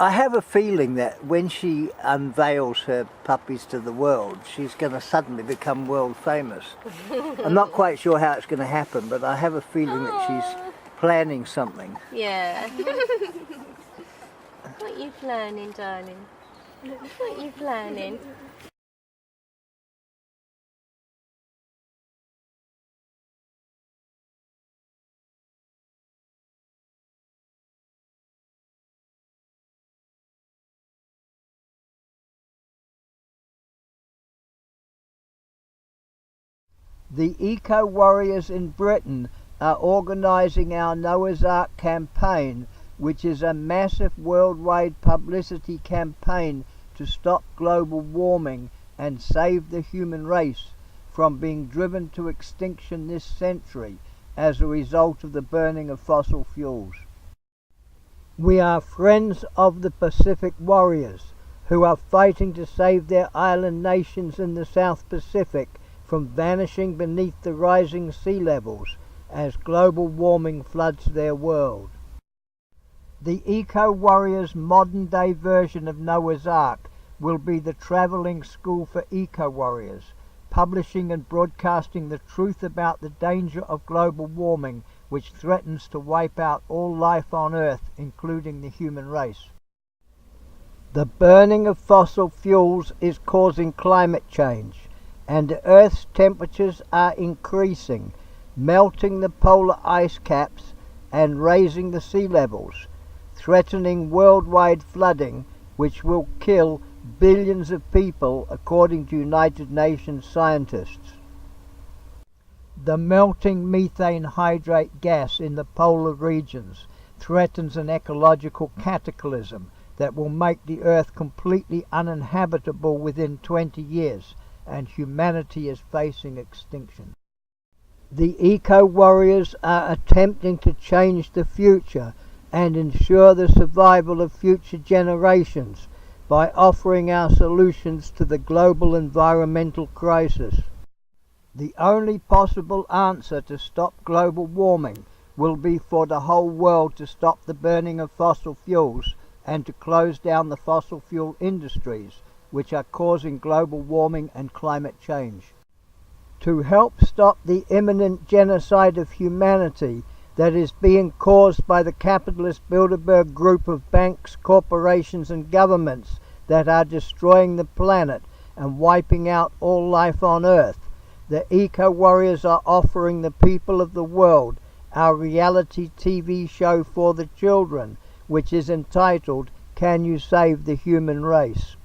I have a feeling that when she unveils her puppies to the world, she's going to suddenly become world famous. I'm not quite sure how it's going to happen, but I have a feeling that she's planning something. Yeah. What are you planning, darling? What are you planning? The eco-warriors in Britain are organising our Noah's Ark campaign, which is a massive worldwide publicity campaign to stop global warming and save the human race from being driven to extinction this century as a result of the burning of fossil fuels. We are friends of the Pacific warriors who are fighting to save their island nations in the South Pacific from vanishing beneath the rising sea levels as global warming floods their world. The eco-warriors' modern-day version of Noah's Ark will be the travelling school for eco-warriors, publishing and broadcasting the truth about the danger of global warming, which threatens to wipe out all life on Earth, including the human race. The burning of fossil fuels is causing climate change, and the Earth's temperatures are increasing, melting the polar ice caps and raising the sea levels, threatening worldwide flooding, which will kill billions of people, according to United Nations scientists. The melting methane hydrate gas in the polar regions threatens an ecological cataclysm that will make the Earth completely uninhabitable within 20 years, and humanity is facing extinction. The eco-warriors are attempting to change the future and ensure the survival of future generations by offering our solutions to the global environmental crisis. The only possible answer to stop global warming will be for the whole world to stop the burning of fossil fuels and to close down the fossil fuel industries, which are causing global warming and climate change. To help stop the imminent genocide of humanity that is being caused by the capitalist Bilderberg group of banks, corporations and governments that are destroying the planet and wiping out all life on Earth, the eco-warriors are offering the people of the world our reality TV show for the children, which is entitled, Can You Save the Human Race?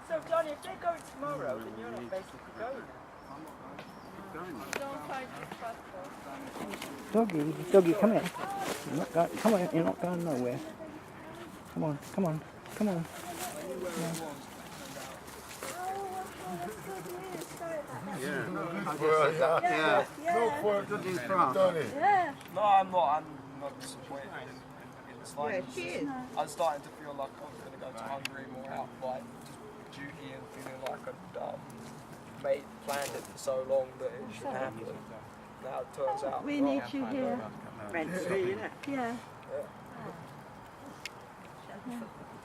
So, Johnny, if they're going tomorrow, then you're not basically going. Doggy, come here. Come on, you're not going nowhere. Come on. No, I'm not disappointed in the slightest. I'm starting to feel like I'm going to go to Hungary more out of like just duty and feeling like I've planned it for so long that it should happen. Now it turns out we need you here. Yeah.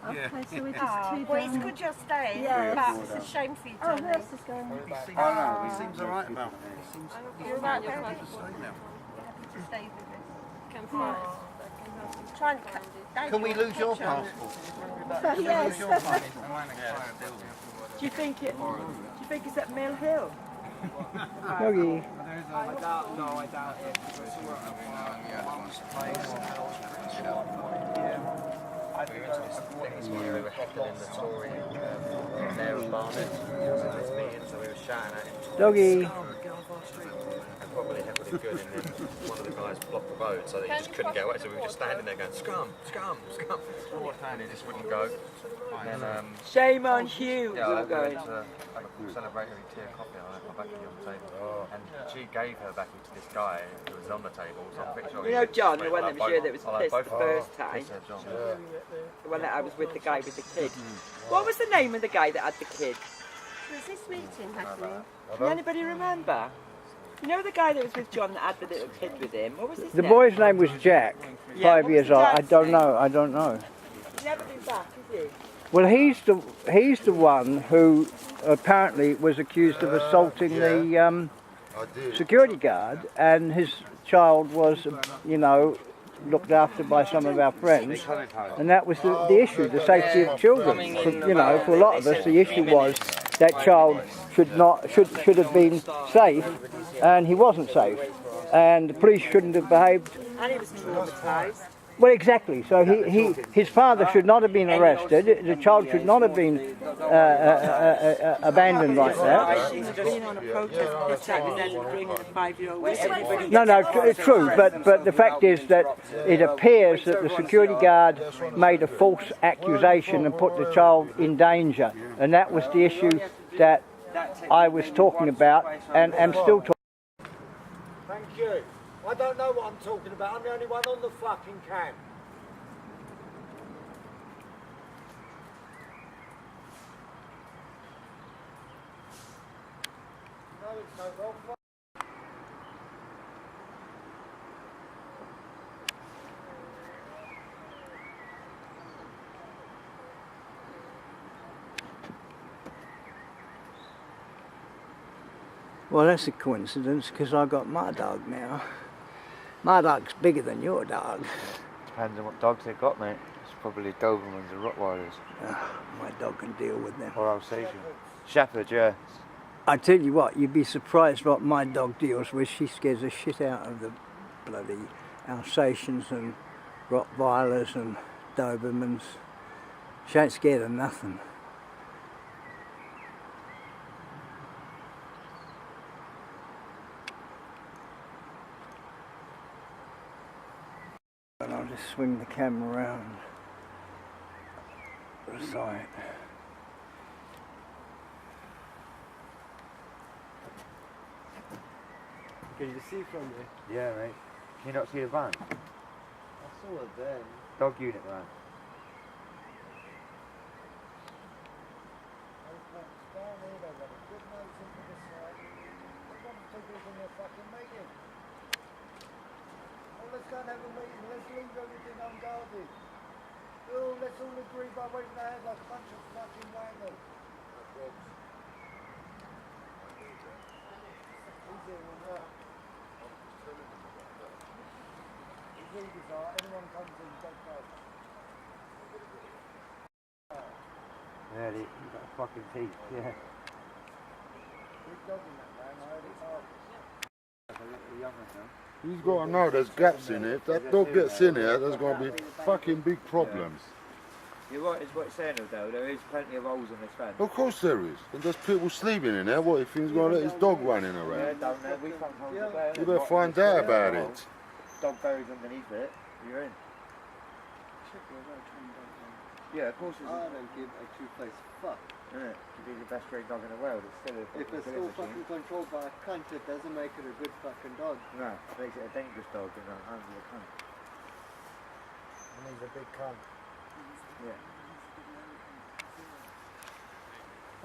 Okay, so we're just two well, it's down. good you're staying, Yes. but it's a shame for you, Oh, Johnny. who else is going? Oh no, he seems alright about it. He seems You're right, very happy to stay now. happy to stay with us. Campfires. Try and Can we lose your passport? Yes. Lose your passport? Do you think it's at Mill Hill? Doggy. I doubt it. I think we were heckling the Tory mayor of Barnet. He was in this meeting, so we were shouting at him. Doggy. And probably heckled anything good, and then one of the guys blocked the road so that he just couldn't get away. So we were just standing there going, scum, scum, scum. And he just wouldn't go. And then, Shame on you. yeah, I went to like a celebratory tea and coffee, and I left my baccy on the table. And she gave her baccy to this guy who was on the table. So I'm pretty sure You know John, the one that was here that was pissed the first time? Yes, John. The one that I was with, the guy with the kid. What was the name of the guy that had the kid? Was this meeting happening? Can anybody remember? You know the guy that was with John that had the little kid with him? What was his The name? boy's name was Jack, Yeah, 5 what years was old. I Jack's don't name? know. I don't know. He's never been back, is he? Well, he's the one who apparently was accused of assaulting the security guard, and his child was, you know, looked after by some of our friends, and that was the issue, the safety of children. You know, for a lot of us, the issue was that child should have been safe, and he wasn't safe, and the police shouldn't have behaved. And he was traumatised. Well, exactly. So his father should not have been arrested. The child should not have been abandoned like that. He's been on a protest this time and then bringing a 5-year-old with everybody. No, true. But the fact is that it appears that the security guard made a false accusation and put the child in danger, and that was the issue that I was talking about, and am still talking. Thank you. I don't know what I'm talking about. I'm the only one on the fucking cam. No, it's no well. Well, that's a coincidence because I got my dog now. My dog's bigger than your dog. Depends on what dogs they got, mate. It's probably Dobermans or Rottweilers. My dog can deal with them. Or Alsatian. Shepherd, yeah. I tell you what, you'd be surprised what my dog deals with. She scares the shit out of the bloody Alsatians and Rottweilers and Dobermans. She ain't scared of nothing. And I'll just swing the camera around the side. Can you see from here? Yeah, mate. Can you not see the van? I saw it then. Dog unit van. Let's go and have a meeting. Let's leave everything unguarded. Oh, let's all agree by waving our hands like a bunch of fucking wangers. His leaders are, anyone comes in, don't go. Yeah, he's got fucking teeth, yeah. Big dog in that man, I heard it hard. You've got to know there's gaps in it. If that dog gets in here, there's going to be fucking big problems. You're right, it's what you're saying though, there is plenty of holes in this van. Of course there is. And there's people sleeping in there. What if he's going to let his dog running Yeah, around? down there, we found holes there. You better find out about it. Dog buried underneath it, you're in. Yeah, of course it's I don't give a two-face fuck. yeah, to be the best bred dog in the world, it's still a If it's still fucking controlled by a cunt, it doesn't make it a good fucking dog. No, it makes it a dangerous dog in the hands of a cunt. And he's a big cunt. Yeah.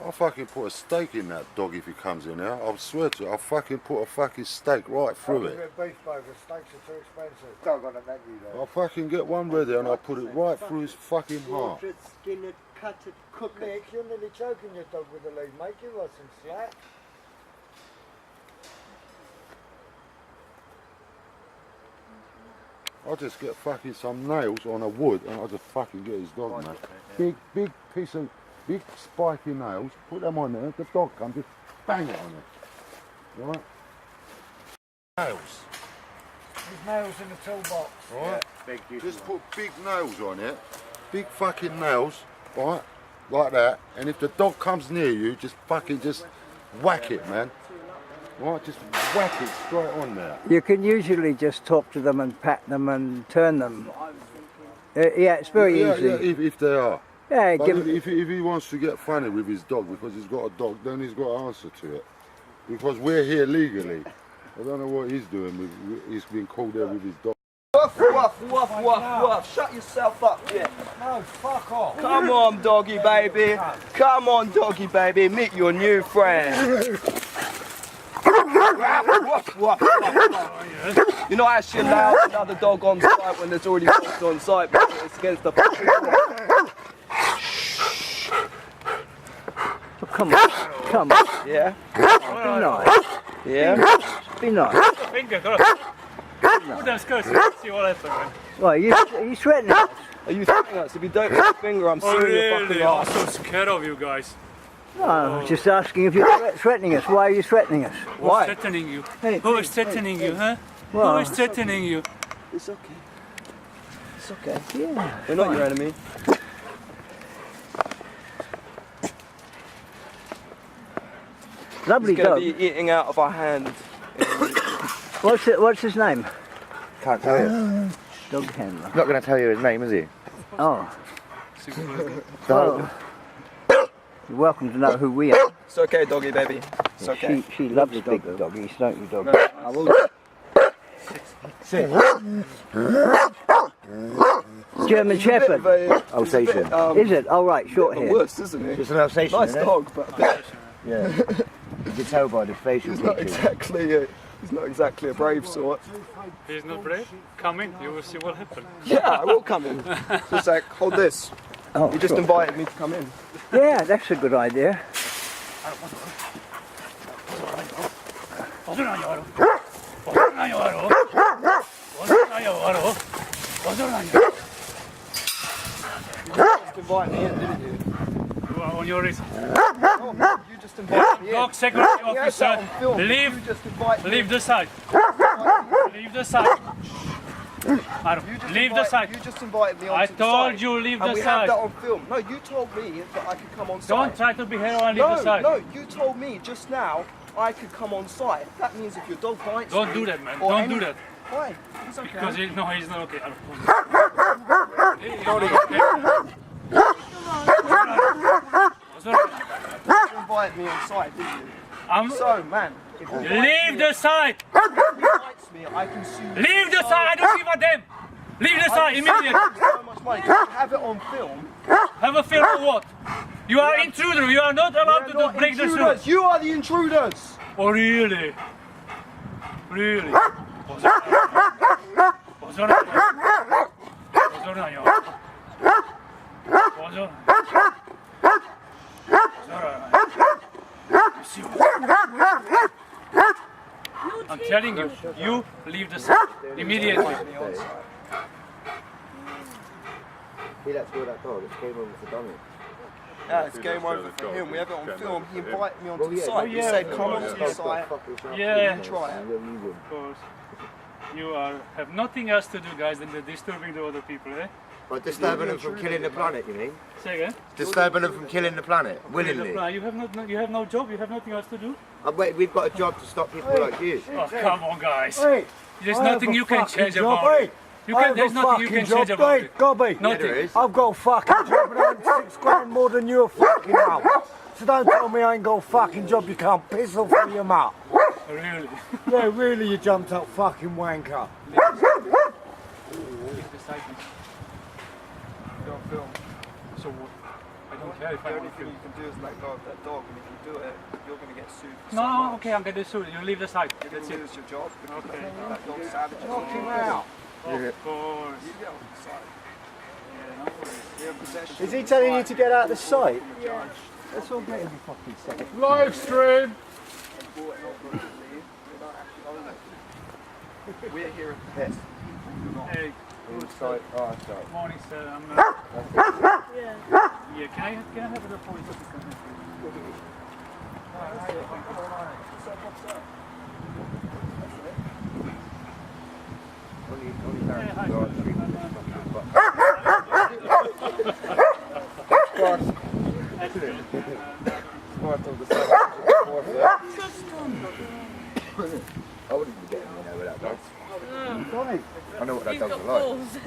I'll fucking put a stake in that dog if he comes in here. I'll swear to you, I'll fucking put a fucking stake right through it. Beef burgers, steaks are too expensive. Dog on the menu though. I'll fucking get one ready and I'll put it right through his fucking heart. Slaughter it, skin it, cut it, cook it. Nick, you're nearly choking your dog with the lead, mate. Give us some slack. I'll just get fucking some nails on a wood and I'll just fucking get his dog, man. Big piece of, big spiky nails, put them on there, the dog comes, just bang it on it. Right? Nails. There's nails in the toolbox. Right? Big Just put big nails on it, big fucking nails, right? Like that, and if the dog comes near you, just fucking just whack it, man. Right, just whack it straight on there. You can usually just talk to them and pat them and turn them. Yeah, it's very Yeah, easy. yeah, if they are. Yeah, But give if he wants to get funny with his dog because he's got a dog, then he's got to answer to it. Because we're here legally. I don't know what he's doing. He's been called there with his dog. Woof, woof, woof, woof, woof. Shut yourself up, yeah. No, fuck off. Come on, doggy baby. Come on, doggy baby. Meet your new friend. Woof, woof, woof, woof. You're not actually allowed another dog on site when there's already dogs on site because it's against the fucking law. Oh, come on, come on. Yeah? Be nice. Yeah? Be nice. Finger, go on. Put them skirts, see what happens, man. Well, are you threatening us? Are you threatening us? If you don't put your finger, I'm suing your fucking I'm ass. so scared of you guys. No, I'm just asking if you're threatening us. Why are you threatening us? Why? Who's threatening you? Hey, Who is threatening you, huh? Well, Who is threatening you? It's okay. It's okay. yeah. We're not your enemy. Lovely He's going dog. to be eating out of our hand. What's his name? Can't tell you. Dog handler. Not going to tell you his name, is he? Oh, So, you're welcome to know who we are. It's okay, doggy baby. It's okay. She loves big doggies, don't you, dog? I will. German Shepherd. Alsatian. Is it? Oh, right, short hair. Worse, isn't it? It's an Alsatian, Nice isn't it? dog, but Yeah. You can tell by the facial he's not features. exactly a brave sort. He's not brave. Come in, you will see what happens. Yeah, I will come in. Just like, hold this. Oh, You just sure. invited me to come in. Yeah, that's a good idea. Just invite me in, didn't you? You are on your wrist. No, you just invited me in. Dog security You had officer, that on film. You leave, just invited me leave in. the site. Leave the site. Aaron, You just leave the invite- site. You just invited me on I to the told site. you leave And the we have site. that on film. No, you told me that I could come on Don't site. try to be hero and leave the No, site. no, you told me just now I could come on site. That means if your dog bites Don't me do that, man. or Don't any- do that. Why? It's okay. Because no, he's not okay. Aaron. You invited me on site, didn't you? So, man, if you Leave the site. bites me, I can sue you. Leave the site. I don't give a damn. Leave the site immediately. So much money. You have it on film. Have a film or what? You are intruder. You are not allowed They're not to break the intruders. rules. You are the intruders. Oh really? Really? I'm telling you, you leave the site immediately. He lets go of that dog. It's game over for Donny. Yeah, it's game over for him. We have it on film. He invited me onto the yeah. site. He yeah. said, come onto the site. Yeah. You try it. Of course. You have nothing else to do, guys, than disturbing the other people, eh? But disturbing them from killing the planet, you mean? Say again? Disturbing them from killing the planet, willingly. You have no job. You have nothing else to do. Wait, we've got a job to stop people like you. Oh, come on, guys. Hey, There's I have nothing a you can fucking change job, about hey. it. There's nothing you can change about it. Gobby, Nothing. there is. I've got a fucking job and I'm 6 grand more than you fucking have. So don't tell me I ain't got a fucking job, you can't piss off for your mouth. Really? Yeah, really, you jumped up fucking wanker. You're on film. So what? I don't care if The I only want to thing kill. you can do is let go of that dog, and if you do it, you're going to get sued. for No, something. okay, I'm gonna sue you. You leave the site. You're going That's to it. lose your job because Okay. that dog savages Knock him you. out. Of course. You get off the site. Yeah, no worries. You're in possession. Is he telling you to get out of the site? Let's all get in the fucking site. Live stream! We're here at the test. Hey, Inside our side. morning, sir. I'm. Yeah, can I have the police officer? Yeah, hi. Part of the that You've dog's got alive. balls.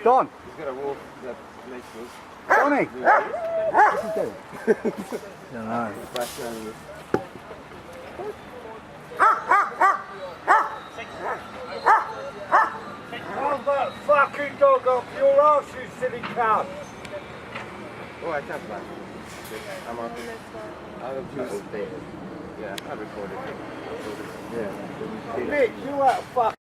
Don! He's got a wolf that makes us. Donny! What's he doing? Don't know. Hold that fucking dog off your arse, you silly cow! Oh, I can't back. I'm on. I'll do it. Yeah, I recorded it. Yeah. Nick, you out of fuck.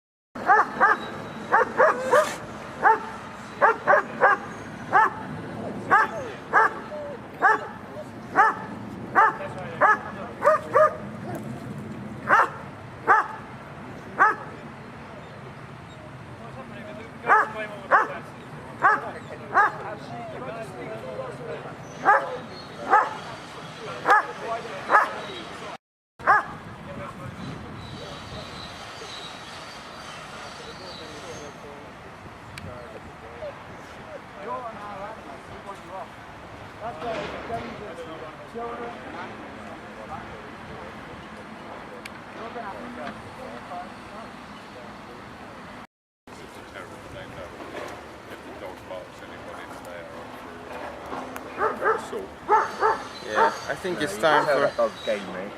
Yeah, I think it's time for that dog's game, mate.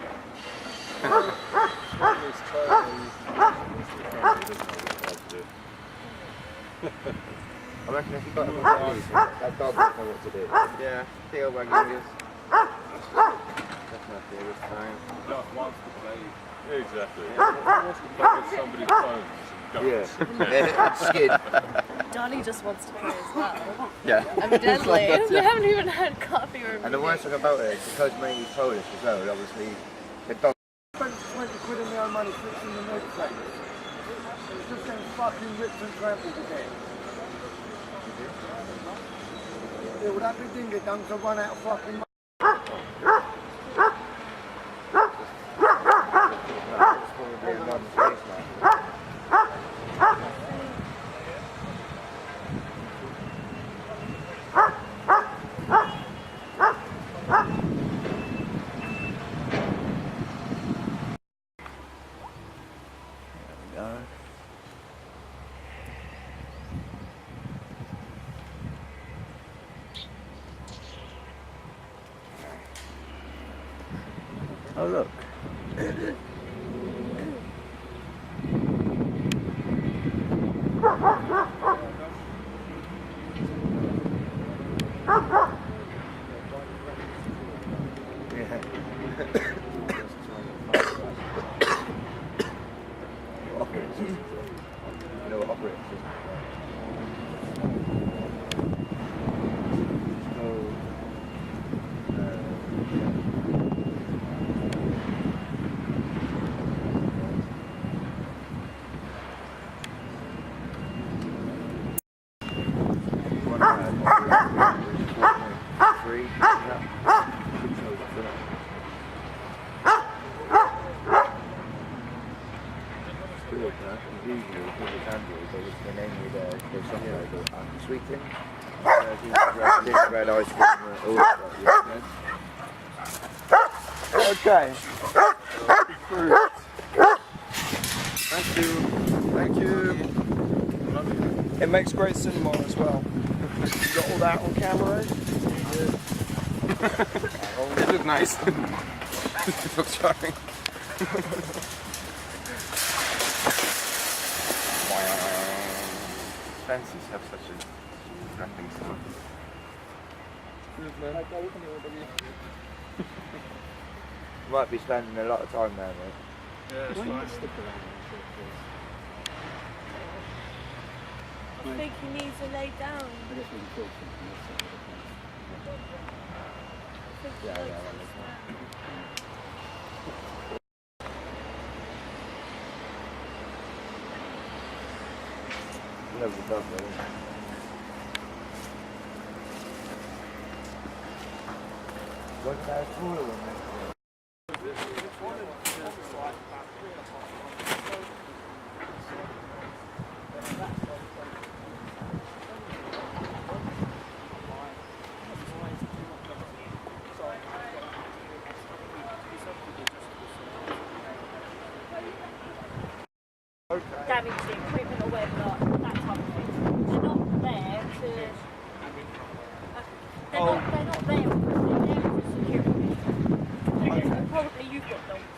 I reckon if you got him on police, that dog would know what to do. yeah, tail wagging is. Definitely this time. Just wants to play. Exactly. Wants to play with somebody's phones and guns. Yeah. Skid. Johnny just wants to play as well. Yeah. Evidently. It's like that, We yeah. haven't even had coffee or And the worst thing about it is because mate he's Polish as well, obviously the dog. I spent 20 quid of my own money fixing the Middlesex. It's just getting fucking ripped and trampled again. Yeah, well that big thing get done to run out of fucking money. Oh look. Red ice cream, Okay. Thank you. Thank you. It makes great cinema as well. You got all that on camera, eh? It looks nice. It looks charming. Fences have such a crackling sound. Might be spending a lot of time there, mate. Yeah, that's fine. I think he needs to lay down. I guess we can talk something else. I think he likes to stand. Lovely dog, though. What about a smaller one, mate? damage the equipment or whatever, like that type of thing. They're not there to. They're not there for security. Probably you've got dogs.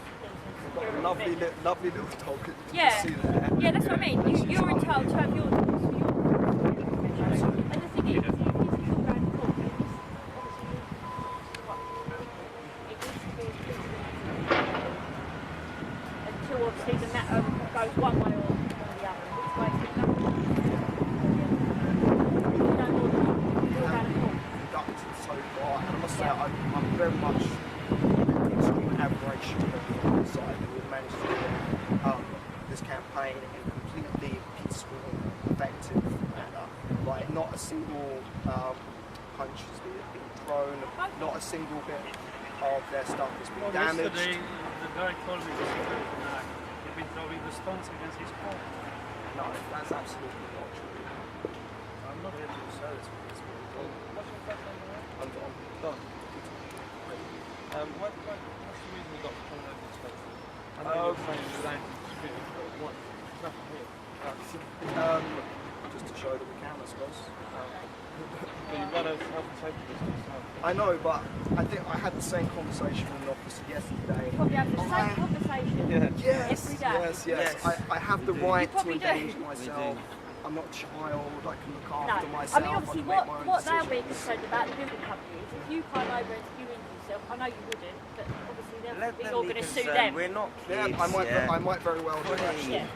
Lovely little dog. Yeah. Yeah, that's what I mean. You're entitled to have your dogs for your protection. And the thing is, if this is all around the court, then this obviously it needs to be until obviously the matter goes one way or the other. Which way is it going? You don't want to go around the court. Conducted so far, and I must say I'm very much extreme admiration of the side that we've managed to do this campaign in a completely peaceful, effective manner. Like not a single punch has been thrown, not a single bit of their stuff has been damaged. Yesterday, the guy told me the security guy, he'd been throwing the stones against his car. No, that's absolutely not true. I'm not here to say it's peaceful. What's your first name? I'm Don. What's the reason you got to come over this place? I know you're saying you don't distribute, but what? There's nothing here. Just to show that we can, I suppose. But you run a health and safety business. I know, but I think I had the same conversation with an officer yesterday. You probably have the same conversation every day. Yes. I have the right to engage myself. I'm not a child, I can look after myself. I mean, obviously, what they'll be concerned about, the building company, is if you come over and you injure yourself, I know you wouldn't, but obviously you're going to sue them. We're not kids. Yeah, I might very well do actually. Yeah.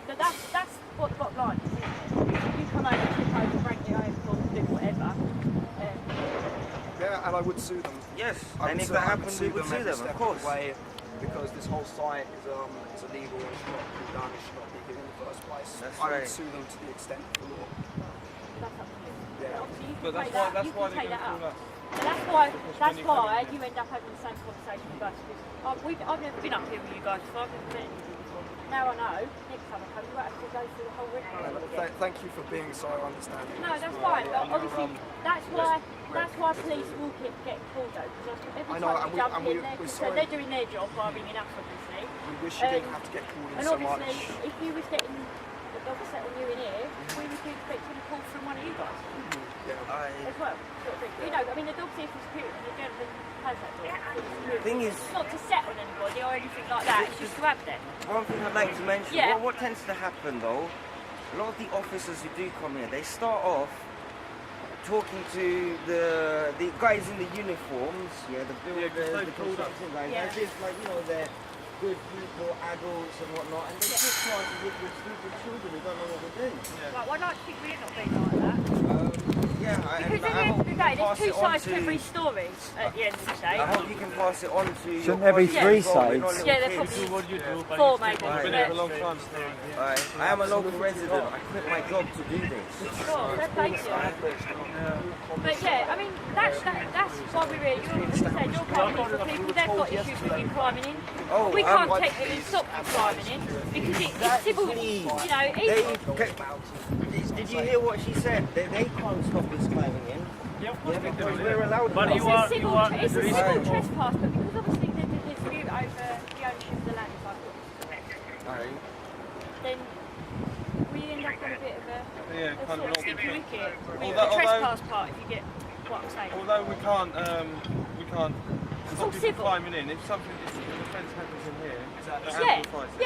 But that's what the bottom line is, isn't it? If you come over, trip over, break your own fall, do whatever. Yeah, and I would sue them. Yes, and if that happens, we would sue them, of course. Way, because this whole site is illegal and should not be done, it should not be given in the first place. I would sue them to the extent of the law. That's up to you. Yeah. Obviously, you But can that's take why that, you can take they're that going up. to And that's why you end up having the same conversation with us. Because I've never been up here with you guys before, I've never met any of you before. Now I know, next time I come, you won't have to go through the whole rigmarole again. Thank you for being so understanding. No, that's fine, but obviously that's why police will get called though, because every time you jump in, so they're doing their job by ringing us obviously. We wish you didn't have to get called in and so much. obviously, if you was getting the dog set on you in here, we would be expecting a call from one of you guys. As well, sort of thing. You know, I mean, the dog's here for security, and the gentleman has that dog. Thing is, it's not to set on anybody or anything like that, it's just to have them. one thing I'd like to mention, what tends to happen though, a lot of the officers who do come here, they start off talking to the guys in the uniforms, the builders, the construction guys, as if like, you know, they're good people, adults and whatnot, and they just charge with stupid children who don't know what to do. Right, well, I like to think we're not being like that. Because at the end of the day, there's two sides to every story at the end of the day. I hope you can pass it on to Shouldn't there be three sides? Yeah, there probably four maybe. I've been here a long time. I am a local resident. I quit my job to do this. Sure, fair play to you. But yeah, I mean, that's why we're here. You're saying you're probably for people they've got issues with you climbing in. We can't technically stop you climbing in because it's civil, you know. Did you hear what she said? They can't stop us climbing in. Because we're allowed to. But it's a civil trespass, but because obviously there's a dispute over the ownership of the land, then we end up on a bit of a sort of sticky wicket with the trespass part, if you get what I'm saying. Although we can't stop people climbing in. If an offence happens in here,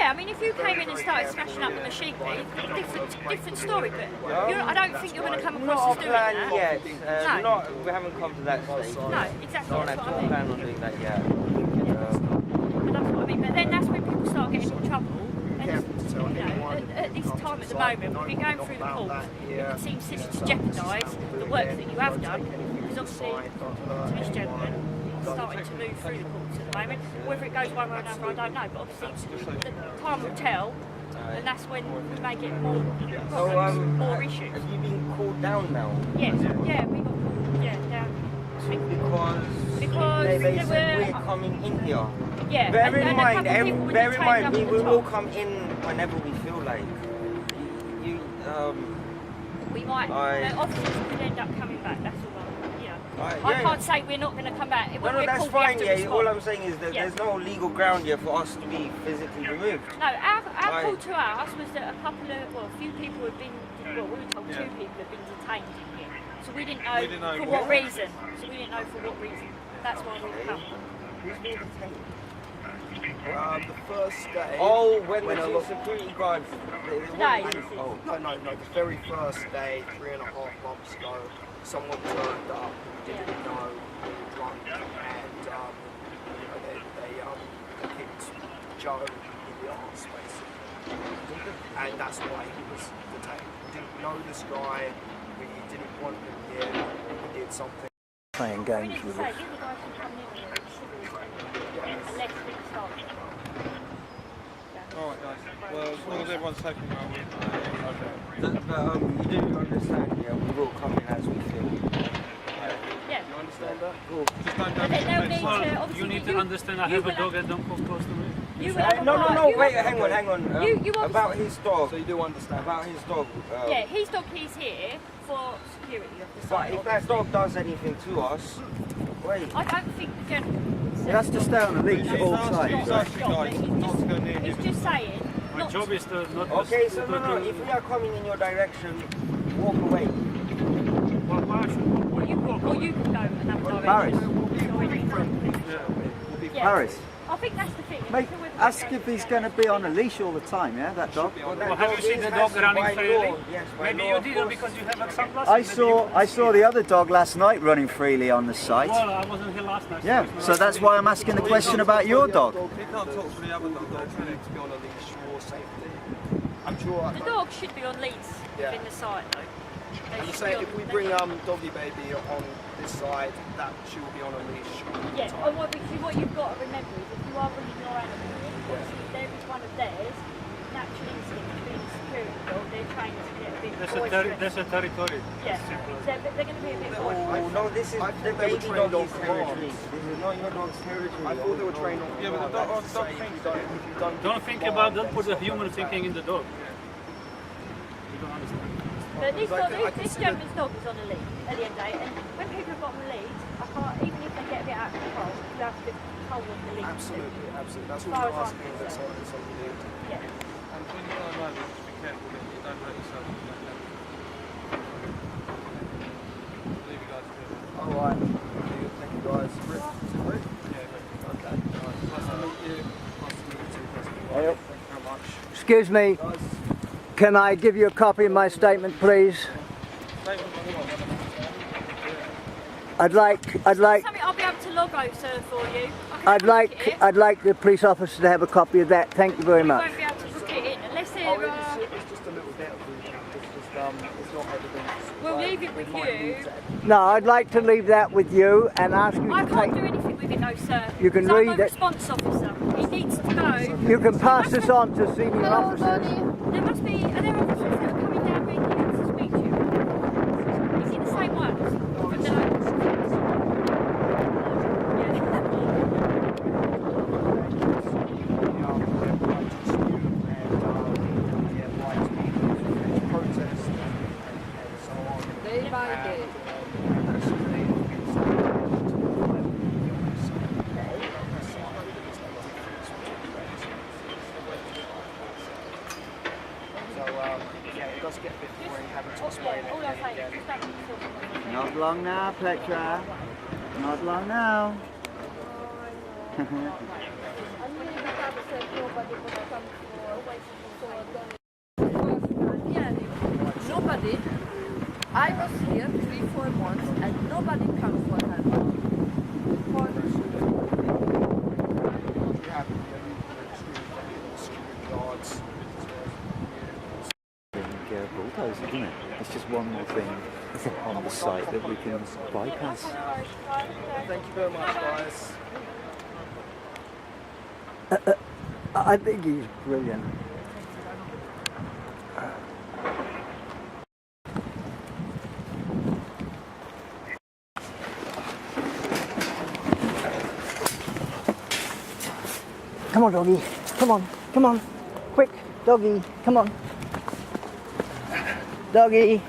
I mean, if you came in and started smashing up the machinery, different story. But I don't think you're going to come across as doing that. Yet. We haven't come to that stage. No, exactly. That's what I mean. Plan on doing that yet. But that's what I mean. But then that's when people start getting in trouble. And at this time at the moment, we've been going through the courts. It seems to jeopardise the work that you have done. Because obviously, to this gentleman, starting to move through the courts at the moment. Whether it goes one way or another, I don't know. But obviously, the time will tell, and that's when we may get more problems, more issues. Have you been called down now? Yes, we got called down. Because they said we're coming in here. Yeah. Bear in mind, we will come in whenever we feel like. We might. Officers could end up coming back. That's all. You know. I can't say we're not going to come back. No, that's fine, yeah. All I'm saying is that there's no legal ground here for us to be physically removed. No, our call to us was that a few people had been, we were told 2 people had been detained in here. So we didn't know for what reason. That's why we come. Who's been detained? The first day. Oh, when the security guards. Today. Oh, no. The very first day, 3.5 months ago, someone turned up who didn't know we were drunk, and they kicked Joe in the arse, basically. And that's why he was detained. We didn't know this guy. We didn't want him here. We did something. Playing games with us. Alright guys, well as long as everyone's taking But you do understand, yeah, we will come in as we feel. Yeah. You understand that? Cool. Just don't go You need to understand I have a dog and don't come close to me. No, wait, hang on. You about his dog. So you do understand? About his dog. Yeah, his dog is here for security of the But site. if that dog does anything to us, wait. I don't think the gentleman... He has to stay on a leash at all times. He's just saying... My job is to not... Okay, so no, if we are coming in your direction, walk away. Well, why should we walk away? Or you can go another direction. Yeah. Paris. I think that's the thing. Mate, ask if he's going to be on a leash all the time, yeah, that dog? Well, have you seen the dog running freely? Maybe you didn't because you have sunglasses. I saw the other dog last night running freely on the site. Well, I wasn't here last night. Yeah, so that's why I'm asking the question about your dog. You can't talk to the other dog. Dogs need to be on a leash for safety. I'm sure. The dog should be on leash within the site, though. You say if we bring Doggy Baby on this side, that she will be on a leash. Yeah, and what you've got to remember is if you are bringing your animal in, obviously if there is one of theirs, natural instinct being a security dog, they're trained to get a bit boisterous. That's a territory. Yeah, they're going to be a bit boisterous. Oh, no, this is the baby dog's territory. This is not your dog's territory. I thought they were trained on Yeah, but the dog thinks. Don't put the human thinking in the dog. You don't understand. But this gentleman's dog is on a lead at the end of the day, and when people have got on the lead, even if they get a bit out of control, you have to control of the lead. Absolutely. That's what we're I'm asking. That's on the lead. Yeah. And when you go alone, just be careful that you don't hurt yourself. Leave you guys to it. Alright. Thank you guys. Rick? Is it Rick? Yeah, Rick. Okay. Nice to meet you. Nice to meet you too, President. Thank you very much. Excuse me, can I give you a copy of my statement, please? I'd like. Something I'll be able to log out, sir, for you. I'd like the police officer to have a copy of that. Thank you very We much. won't be able to book it in unless they're. It's just a little bit of it's not evidence. We'll leave it with you. No, I'd like to leave that with you and ask you I to can't take. do anything with it, no, sir. You can I'm read a it. response officer. He needs to go. You can pass this on to senior officers. There must be. Are there officers that are coming down here to speak to you? Is it the same ones from the local? Day by day. It does get a bit boring having to explain it again. Not long now, Petra. Not long now. Nobody. I was here 3-4 months and nobody comes for help. Get a bulldozer, isn't it? It's just one more thing on the site that we can bypass. Thank you very much, guys. I think he's brilliant. Come on, doggy. Come on. Quick, doggy. Come on. Doggy.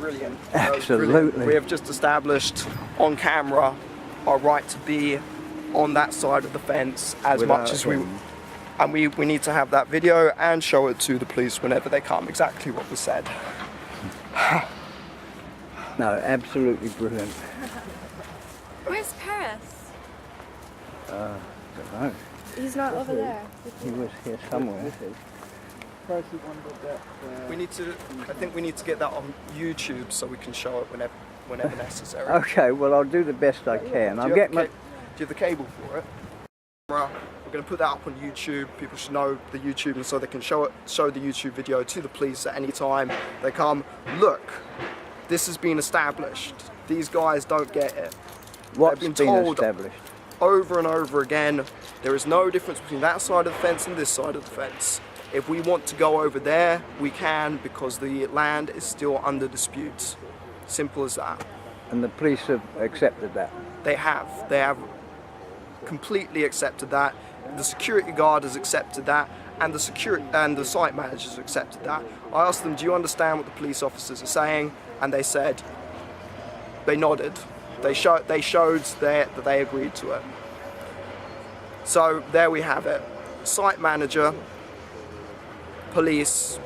brilliant. Absolutely. We have just established on camera our right to be on that side of the fence as much as we... And we need to have that video and show it to the police whenever they come, exactly what was said. No, absolutely brilliant. Where's Paris? Don't know. He's not over there. He was here somewhere. We need to. I think we need to get that on YouTube so we can show it whenever necessary. Okay, well I'll do the best I can. Do you have the cable for it? We're going to put that up on YouTube. People should know the YouTube, and so they can show the YouTube video to the police at any time they come. Look, this has been established. These guys don't get it. What's They've been told established? Over and over again, there is no difference between that side of the fence and this side of the fence. If we want to go over there, we can, because the land is still under dispute. Simple as that. And the police have accepted that? They have completely accepted that. The security guard has accepted that, and the site manager has accepted that. I asked them, do you understand what the police officers are saying? And they said, they nodded. They showed that they agreed to it. So there we have it. Site manager, police,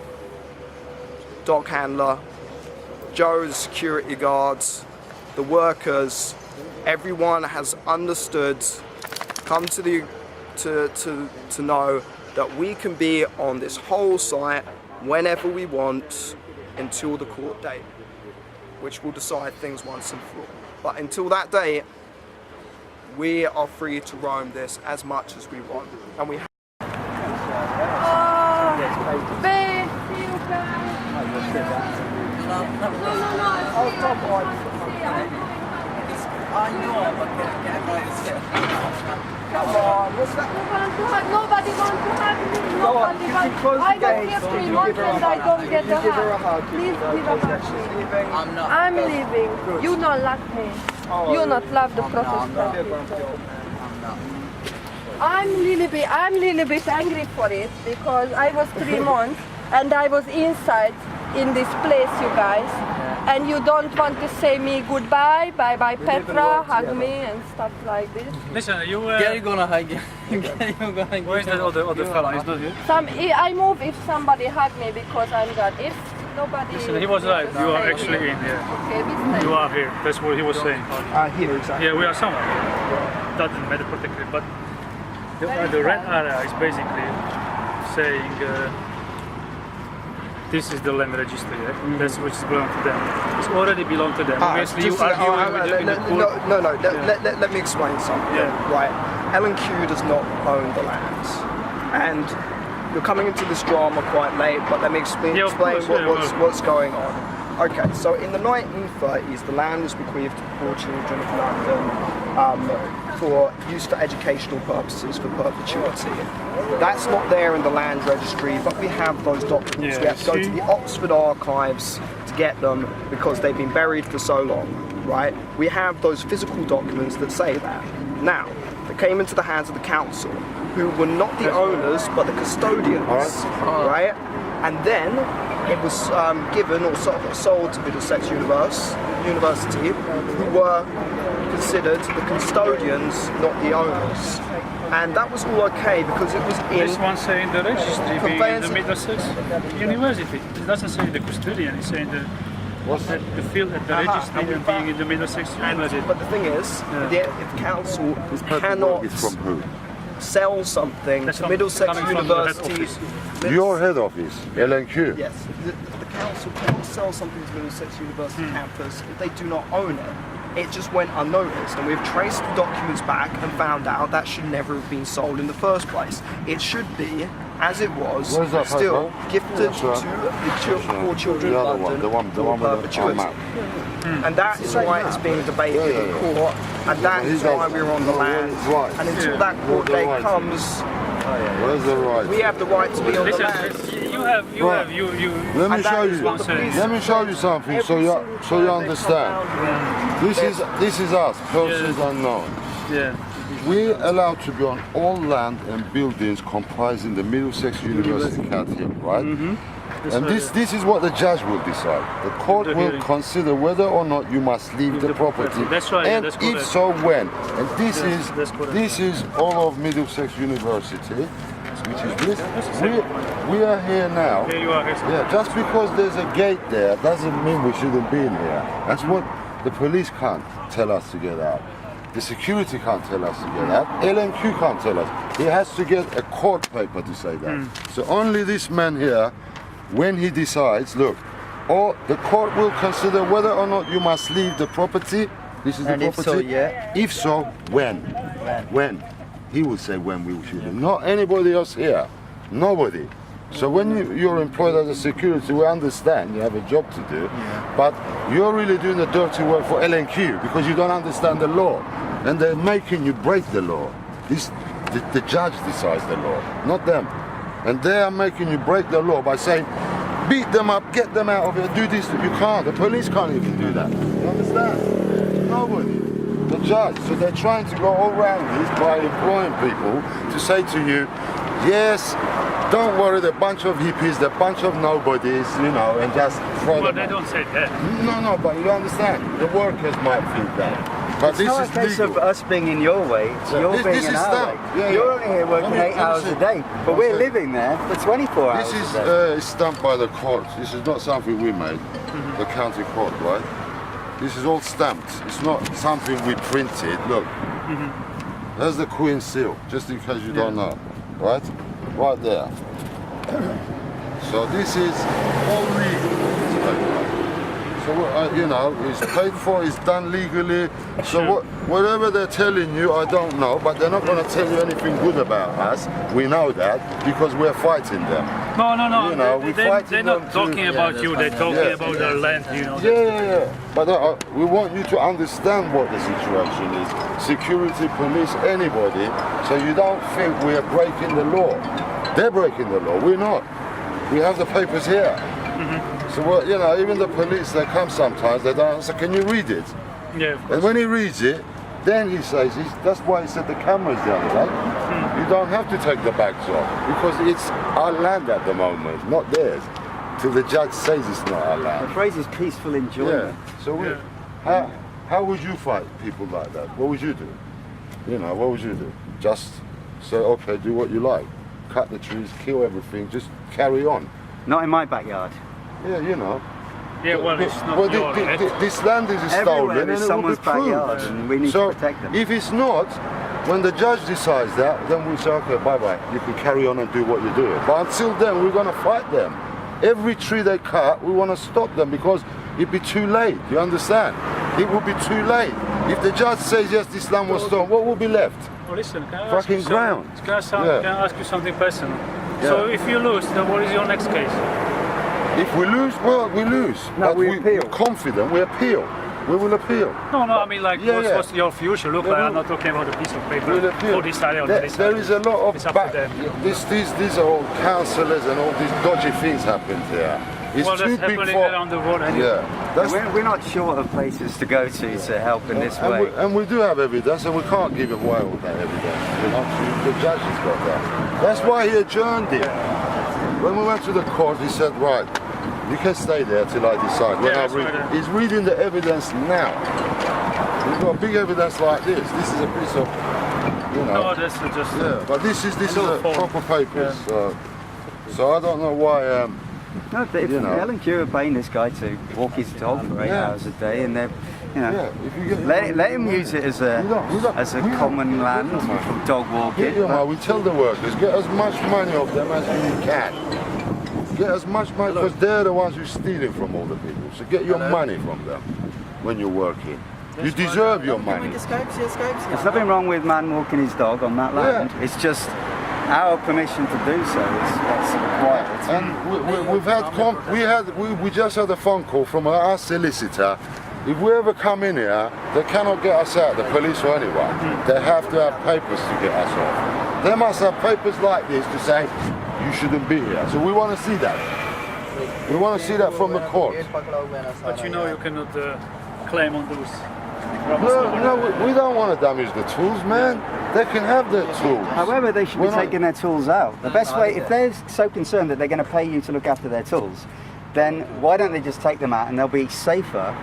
dog handler, Joe, the security guards, the workers, everyone has understood, come to know that we can be on this whole site whenever we want until the court date, which will decide things once and for all. But until that date, we are free to roam this as much as we want, and we have. Babe, see you guys. No. Oh, come on. Come on, what's that? Nobody wants to hug me. Nobody wants. I don't have 3 months and I don't get a hug. Please give a hug. I'm leaving. You don't love me. You not love the protest. I'm really bit angry for it, because I was 3 months and I was inside in this place, you guys, and you don't want to say me goodbye, bye Petra, hug me and stuff like this. Listen, you Gary gonna hug you. Where's that other fella? He's not here? I move if somebody hug me, because I'm gone. If nobody... Listen, he was right. You are actually in here. Okay, we stay. You are here. That's what he was saying. Here, exactly. Yeah, we are somewhere. Doesn't matter particularly, but the red area is basically saying this is the land register, yeah? That's which belongs to them. It's already belonged to them. Obviously, you argue with the court. No. Let me explain something. Yeah. Right. L&Q does not own the lands, and you're coming into this drama quite late. But let me explain what's going on. Okay, so in the 1930s, the land was bequeathed to poor children of London for use for educational purposes, for perpetuity. That's not there in the land registry, but we have those documents. Yeah, we have to go to the Oxford archives to get them, because they've been buried for so long, right? We have those physical documents that say that. Now, they came into the hands of the council, who were not the owners, but the custodians, right? And then it was given or sold to Middlesex University, who were considered the custodians, not the owners. And that was all okay, because it was in... This one saying the registry being in the Middlesex University. It doesn't say the custodian, it's saying the field at the registry and being in the Middlesex University. But the thing is, if the council cannot sell something to Middlesex University... Your head office, L&Q? Yes. The council cannot sell something to Middlesex University campus if they do not own it. It just went unnoticed, and we've traced the documents back and found out that should never have been sold in the first place. It should be, as it was, still gifted to the poor children of London for perpetuity. And that is why it's being debated in court, and that is why we're on the land. And until that court date comes, we have the right to be on the land. Let me show you something so you understand. This is us, persons unknown. Yeah. We allowed to be on all land and buildings comprising the Middlesex University Cattle, right? And this is what the judge will decide. The court will consider whether or not you must leave the property. That's right. And That's if so, when. And this is all of Middlesex University, which is this. We are here now. Yeah, you are here. Yeah, just because there's a gate there doesn't mean we shouldn't be in here. That's what the police can't tell us to get out. The security can't tell us to get out. LNQ can't tell us. He has to get a court paper to say that. So only this man here, when he decides, look, or the court will consider whether or not you must leave the property. This is the property. If so, yeah. If so, when? When? He will say when we should leave. Not anybody else here. Nobody. So when you're employed as a security, we understand you have a job to do, but you're really doing the dirty work for LNQ because you don't understand the law, and they're making you break the law. The judge decides the law, not them, and they are making you break the law by saying, beat them up, get them out of here, do this. You can't. The police can't even do that. You understand? Nobody. The judge. So they're trying to go all around this by employing people to say to you, yes, don't worry, they're a bunch of hippies, they're a bunch of nobodies, you know, and just throw them. Well, they don't say that. No, but you understand, the workers might think that. But it's this not is a case legal. of us being in your way, it's your being in our way. Yeah, You're only here working 8 hours a day, but we're living there for 24 hours This is a day. stamped by the court. This is not something we made, the county court, right? This is all stamped. It's not something we printed. Look, there's the Queen's seal, just in case you don't know, right? Right there. So this is all legal. So you know, it's paid for, it's done legally. So whatever they're telling you, I don't know, but they're not going to tell you anything good about us. We know that because we're fighting them. No. You know, they're not talking about you. They're talking about their land. You know. Yeah. But we want you to understand what the situation is. Security, police, anybody. So you don't think we're breaking the law. They're breaking the law. We're not. We have the papers here. So you know, even the police, they come sometimes. They don't answer. Can you read it? Yeah. And when he reads it, then he says, that's why he said the cameras the other day. You don't have to take the bags off because it's our land at the moment, not theirs. Till the judge says it's not our land. The phrase is peaceful enjoyment. Yeah. So how would you fight people like that? What would you do? You know, what would you do? Just say, okay, do what you like. Cut the trees, kill everything, just carry on. Not in my backyard. Yeah, you know. Yeah, well, it's not your land. This land is stolen and it will be proved. And we need to protect them. If it's not, when the judge decides that, then we say, okay, bye-bye. You can carry on and do what you're doing. But until then, we're going to fight them. Every tree they cut, we want to stop them because it'd be too late. You understand? It will be too late. If the judge says, yes, this land was stolen, what will be left? Well, listen, can I fucking ground. Can I ask you something personal? Yeah. So if you lose, then what is your next case? If we lose, well, we lose. No, but we appeal. We're confident, we appeal. We will appeal. No, I mean like, what's your future look like? I'm not talking about a piece of paper. We'll appeal. For this area or this there area. is a lot of it's up to them. These are all councillors and all these dodgy things happened here. It's well, too that's big happening for, around the world anyway. Yeah. We're not short of places to go to help in this way. And we do have evidence, and we can't give away all that evidence. You know, the judge has got that. That's why he adjourned it. When we went to the court, he said, right, you can stay there till I decide. He's reading the evidence now. We've got big evidence like this. This is a piece of, you know. No, this is just. Yeah, but this is a proper papers. Yeah. So I don't know why. No, but if LNQ are paying this guy to walk his dog for 8 hours a day, and they're, you know, let him use it as a common land for dog walking. We tell the workers, get as much money off them as you can. Get as much money, because they're the ones who steal it from all the people. So get your money from them when you're working. You deserve your money. There's nothing wrong with man walking his dog on that land. It's just our permission to do so is required. And we just had a phone call from our solicitor. If we ever come in here, they cannot get us out, the police or anyone. They have to have papers to get us off. They must have papers like this to say, you shouldn't be here. So we want to see that. We want to see that from the court. But you know you cannot claim on those No, we don't want to damage the tools, man. They can have their tools. However, they should be taking their tools out. The best way, if they're so concerned that they're going to pay you to look after their tools, then why don't they just take them out and they'll be safer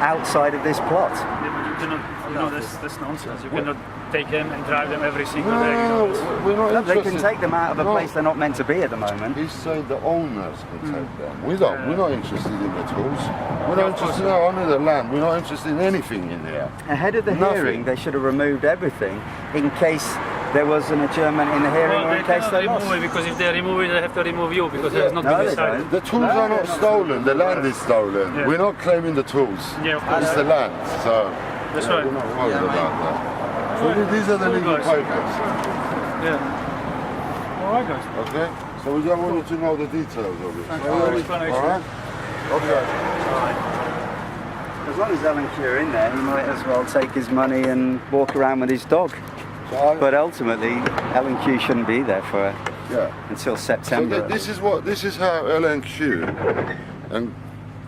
outside of this plot? Yeah, but you cannot, that's nonsense. You cannot take them and drive them every single day. No, we're not interested. They can take them out of a place they're not meant to be at the moment. He's saying the owners can take them. We're not interested in the tools. We're not interested in only the land. We're not interested in anything in there. Ahead of the hearing, they should have removed everything in case there was an adjournment in the hearing or in case they lost. Remove it, because if they remove it, they have to remove you because it has not been decided. The tools are not stolen. The land is stolen. We're not claiming the tools. It's the land. So that's right. We're not worried about that. So these are the legal papers. Yeah. All right, guys. Okay. So we just wanted to know the details of it. Thanks for the explanation. All right. Okay. As long as Alan Q are in there, he might as well take his money and walk around with his dog. But ultimately, L&Q shouldn't be there for until September. So this is how L&Q and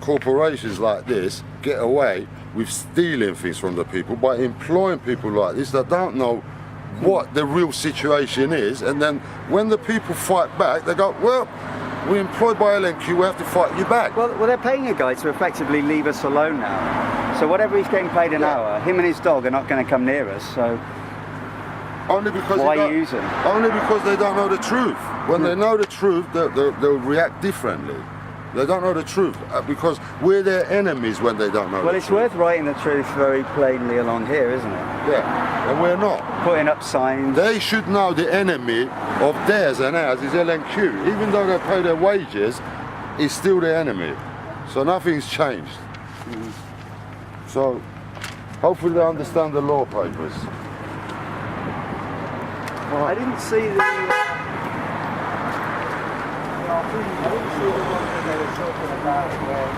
corporations like this get away with stealing things from the people by employing people like this that don't know what the real situation is, and then when the people fight back, they go, well, we're employed by L&Q, we have to fight you back. Well, they're paying a guy to effectively leave us alone now. So whatever he's getting paid an hour, him and his dog are not going to come near us. So only because why use them? Only because they don't know the truth. When they know the truth, they'll react differently. They don't know the truth because we're their enemies when they don't know the truth. Well, it's worth writing the truth very plainly along here, isn't it? Yeah, and we're not. Putting up signs. They should know the enemy of theirs and ours is L&Q. Even though they pay their wages, it's still their enemy. So nothing's changed. So hopefully they understand the law papers. I didn't see the... I didn't see the one that they were talking about where...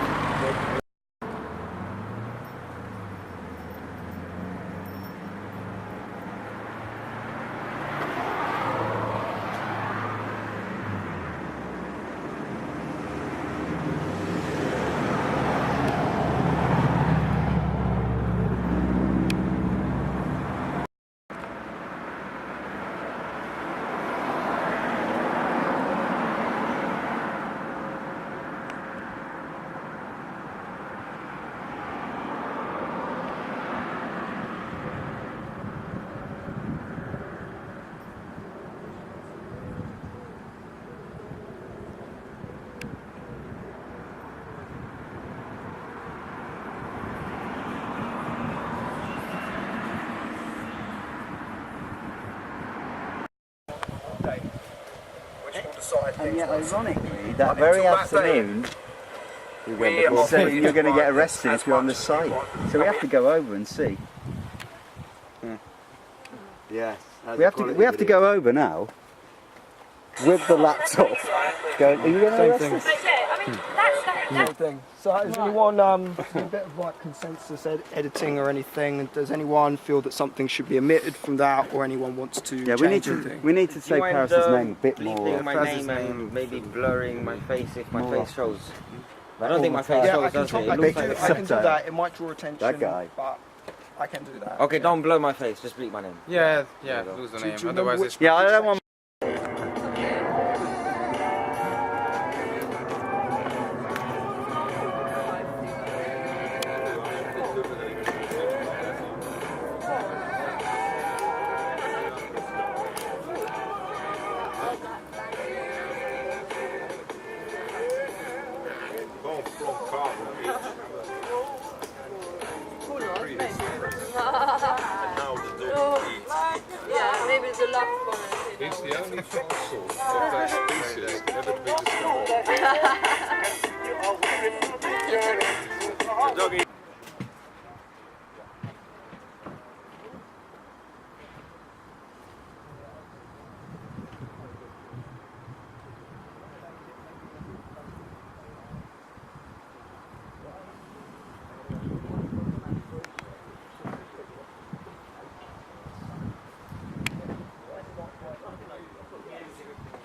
And yet, ironically, that very afternoon, we said you're going to get arrested if you're on the site. So we have to go over and see. Yes. We have to go over now with the laptop. Go, are you going to arrest us? Same thing. So is anyone a bit of like consensus editing or anything? Does anyone feel that something should be omitted from that, or anyone wants to change anything? We need to say Paris's name a bit more. Bleeping my name and maybe blurring my face if my face shows. I don't think my face shows, does it? I can do that. It might draw attention. That guy. But I can do that. Okay, don't blur my face. Just bleep my name. Yeah, lose the name. Otherwise, it's... Yeah, I don't want. Yeah, maybe the last one. It's the only fossil of that species ever to be discovered.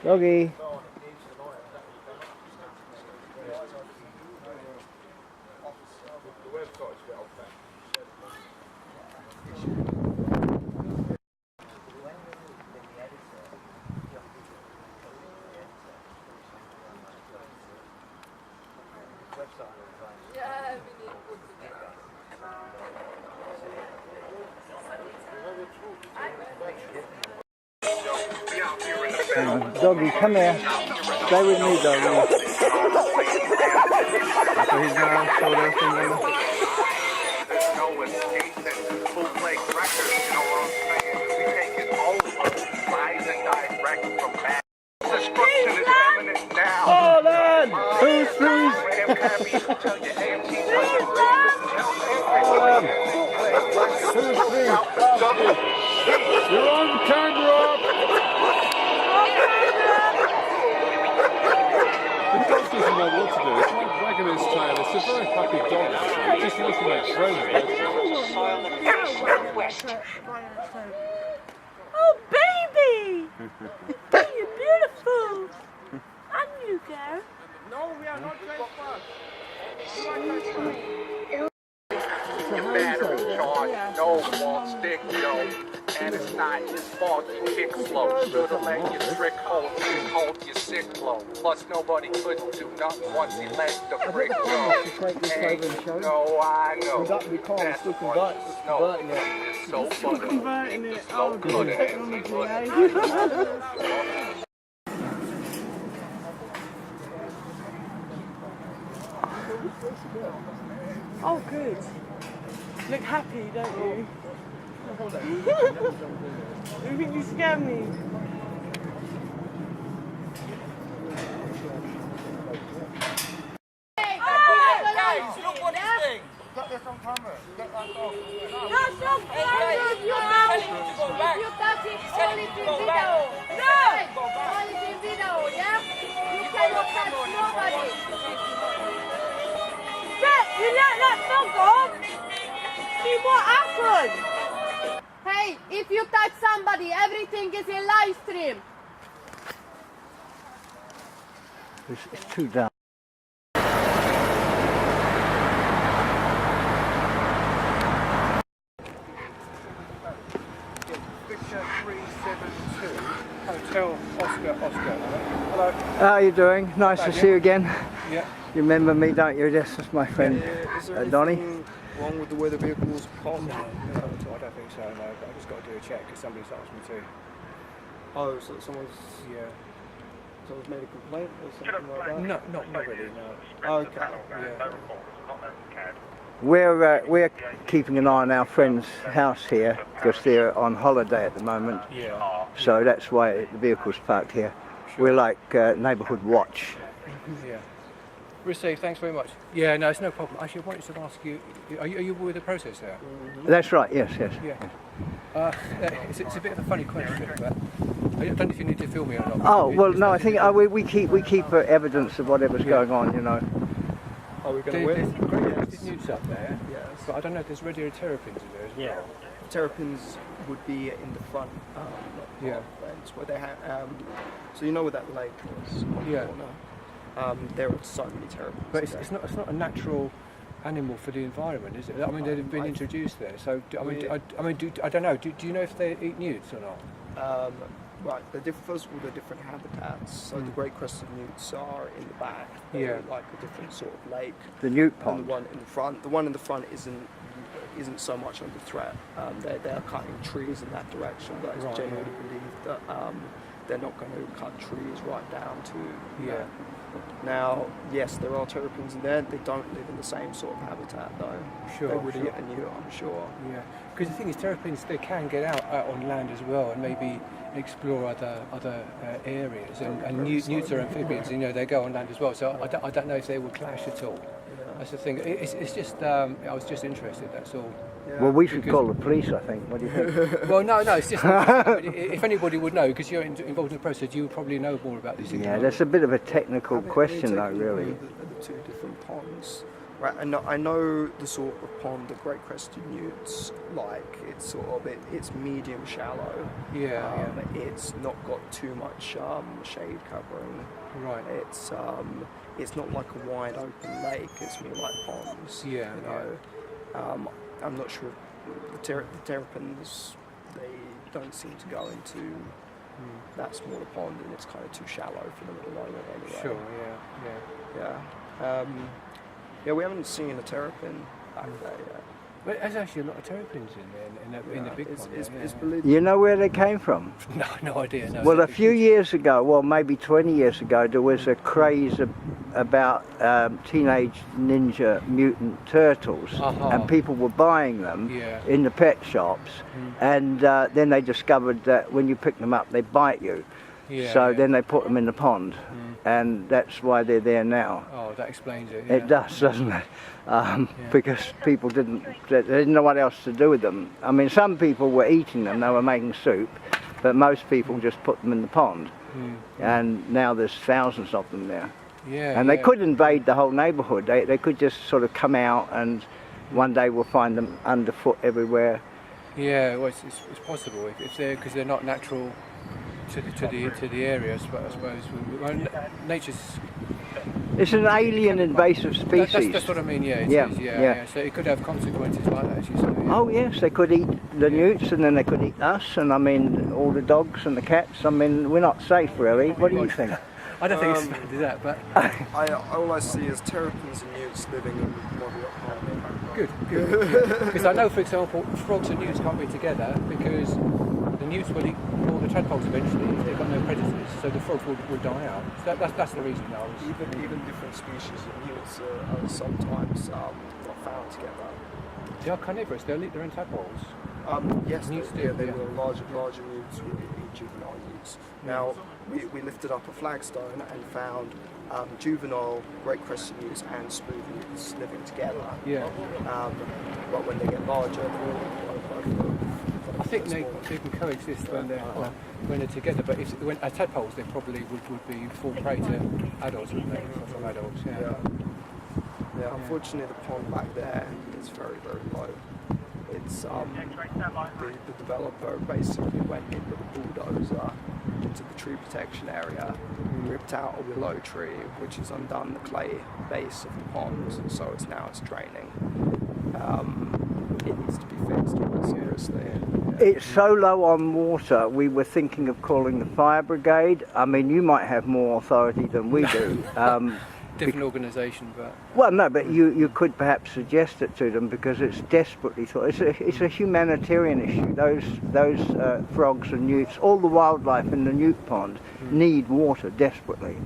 Doggy. Doggy, come here. Stay with me, doggy. So he's now sold everything over. Hold on! Who's these? You're on camera! The dog doesn't know what to do. It's like wagging its tail. It's a very happy dog, actually. It just wants to make friends. Oh, baby! You're beautiful! And you go. No, we are not going far. Battery charge, no wall stick, yo. And it's not his fault you kick slow. Should've let your trick hold your sick flow. Plus nobody couldn't do nothing once he let the brick go. Hey, no, I know. We can't still converting it. It's so funny. Converting it. So good at Oh, good. Look happy, don't you? You think you scare me? Guys, look what this thing. Got this on camera. Get that dog. You touch it, only in video. No! Only in video, yeah? You cannot touch nobody. You let that dog go? See what happened? Hey, if you touch somebody, everything is in live stream. It's too dark. Picture 372, Hotel Oscar. Hello. How are you doing? Nice to see you again. Yeah. You remember me, don't you? This is my friend Is there Donnie. anything wrong with the way the vehicle's parked? No, I don't think so, no. But I just got to do a check because somebody's asked me to. Oh, so someone's made a complaint or something like that? No, not really, no. Oh, okay. Yeah. We're keeping an eye on our friend's house here because they're on holiday at the moment. Yeah. So that's why the vehicle's parked here. Sure. We're like neighbourhood watch. Yeah. Received, thanks very much. Yeah, no, it's no problem. Actually, I wanted to ask you, are you with the process there? That's right, yes. Yeah. It's a bit of a funny question, but I don't know if you need to film me or not. Oh, well, no, I think we keep evidence of whatever's going on, you know. Are we going to win? There's great newts up there, yes. But I don't know if there's radio terrapins in there as well. Yeah. Terrapins would be in the front, not fence, where they have. So you know where that lake was on the corner? There are so many terrapins. But it's not a natural animal for the environment, is it? I mean, they've been introduced there. So I don't know. Do you know if they eat newts or not? Right, first of all, they're different habitats. So the great crested newts are in the back. They're like a different sort of lake. The newt pond. And the one in the front. The one in the front isn't so much under threat. They're cutting trees in that direction, but it's generally believed that they're not going to cut trees right down to that. Now, yes, there are terrapins in there. They don't live in the same sort of habitat, though. Sure. They would eat a newt, I'm sure. Yeah. Because the thing is, terrapins, they can get out on land as well, and maybe explore other areas. And newts are amphibians, you know, they go on land as well. So I don't know if they would clash at all. That's the thing. It's just I was just interested. That's all. Yeah. Well, we should call the police, I think. What do you think? Well, no, it's just if anybody would know, because you're involved in the process, you would probably know more about these things. Yeah, that's a bit of a technical question, though, really. The two different ponds, right? And I know the sort of pond, the great crested newts, like it's sort of it's medium shallow. Yeah. It's not got too much shade covering. Right. It's not like a wide open lake. It's more like ponds. Yeah. You know. I'm not sure. The terrapins, they don't seem to go into that smaller pond, and it's kind of too shallow for them at the moment anyway. Sure, yeah. Yeah, we haven't seen a terrapin back there yet. But there's actually a lot of terrapins in there, in the big pond. You know where they came from? No idea. No. Well, a few years ago, well, maybe 20 years ago, there was a craze about teenage ninja mutant turtles, and people were buying them in the pet shops, and then they discovered that when you pick them up, they bite you. So then they put them in the pond, and that's why they're there now. Oh, that explains it. It does, doesn't it? Because people they didn't know what else to do with them. I mean, some people were eating them, they were making soup, but most people just put them in the pond. And now there's thousands of them there. And they could invade the whole neighbourhood. They could just sort of come out, and one day we'll find them underfoot everywhere. Yeah, well, it's possible if because they're not natural to the area. I suppose. Well, nature's. It's an alien invasive species. That's what I mean. Yeah, it is. Yeah. So it could have consequences like that, as you say. Oh yes, they could eat the newts, and then they could eat us, and I mean all the dogs and the cats. I mean, we're not safe really. What do you think? I don't think it's bad as that, but all I see is terrapins and newts living in moderate harmony. Good. Because I know, for example, frogs and newts can't be together because the newts will eat all the tadpoles eventually if they've got no predators, so the frogs will die out. So that's the reason now. Even different species of newts are sometimes not found together. They are carnivorous. They'll eat their own tadpoles. Yes, newts they will. Larger newts will eat juvenile newts. Now, we lifted up a flagstone and found juvenile great crested newts and smooth newts living together. But when they get larger, I think they can coexist when they're together. But when as tadpoles, they probably would be full prey to adults, wouldn't they? From adults. Yeah. Unfortunately, the pond back there is very, very low. It's the developer basically went in with a bulldozer into the tree protection area, ripped out a willow tree, which has undone the clay base of the pond, so it's draining. It needs to be fixed quite seriously. It's so low on water, we were thinking of calling the fire brigade. I mean, you might have more authority than we do. Different organisation, but... Well, no, but you could perhaps suggest it to them because it's desperately thought. It's a humanitarian issue. Those frogs and newts, all the wildlife in the newt pond need water desperately.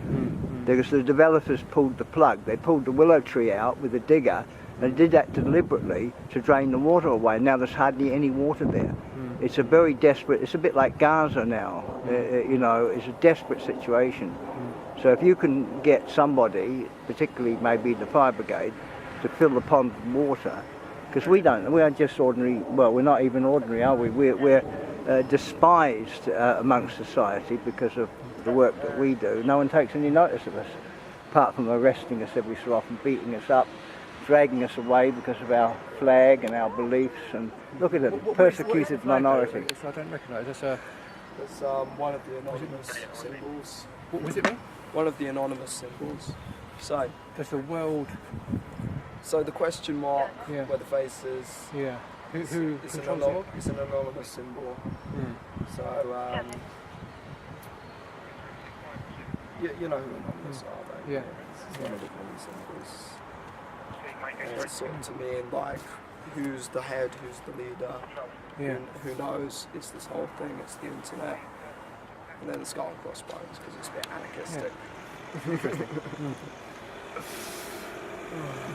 Because the developers pulled the plug. They pulled the willow tree out with a digger and did that deliberately to drain the water away. Now there's hardly any water there. It's a very desperate, it's a bit like Gaza now, it's a desperate situation. So if you can get somebody, particularly maybe the fire brigade, to fill the pond with water, because we are just ordinary, well, we're not even ordinary, are we? We're despised amongst society because of the work that we do. No one takes any notice of us, apart from arresting us every so often, beating us up, dragging us away because of our flag and our beliefs, and look at it, persecuted minority. I don't recognise. That's one of the anonymous symbols. What was it mean? One of the anonymous symbols. So there's the world. So the question mark where the face is. Yeah. Who it's an anonymous symbol. So you know who anonymous are, though. Yeah. It's one of the common symbols. And it's sort of to mean like who's the head, who's the leader, who knows it's this whole thing, it's the internet. And then the skull and crossbones because it's a bit anarchistic. Interesting.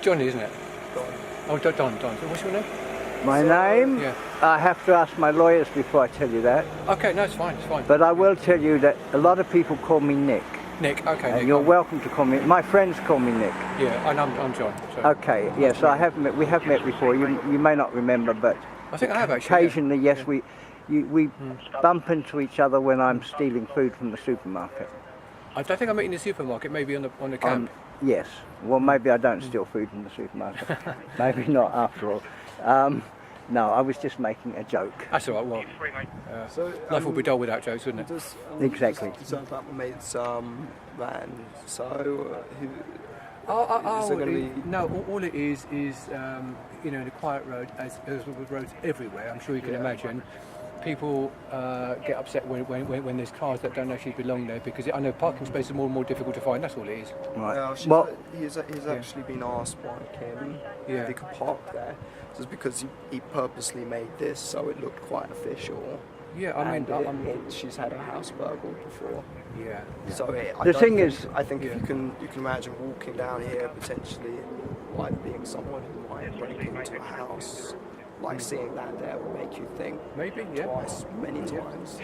Johnny, isn't it? Don. Oh, Don. What's your name? My name? Yeah. I have to ask my lawyers before I tell you that. Okay, no, it's fine. But I will tell you that a lot of people call me Nick. Nick, okay. And Nick, you're welcome to call me. My friends call me Nick. Yeah, and I'm John. So. Okay, yes, we have met before. You may not remember, but I think I have actually. Occasionally, yes, we bump into each other when I'm stealing food from the supermarket. I don't think I'm eating in the supermarket. Maybe on the camp. Yes. Well, maybe I don't steal food from the supermarket. Maybe not after all. No, I was just making a joke. That's all right. Well, life would be dull without jokes, wouldn't it? Exactly. So about my mate's van. So who? No, all it is in a quiet road, as with roads everywhere, I'm sure you can imagine, people get upset when there's cars that don't actually belong there, because I know parking spaces are more and more difficult to find. That's all it is. Right. Well, he's actually been asked by Kim if he could park there, just because he purposely made this so it looked quite official. Yeah, I mean, she's had a house burgled before. Yeah. So I think if you can imagine walking down here potentially, like being someone who might break into a house, like seeing that there would make you think twice, many times.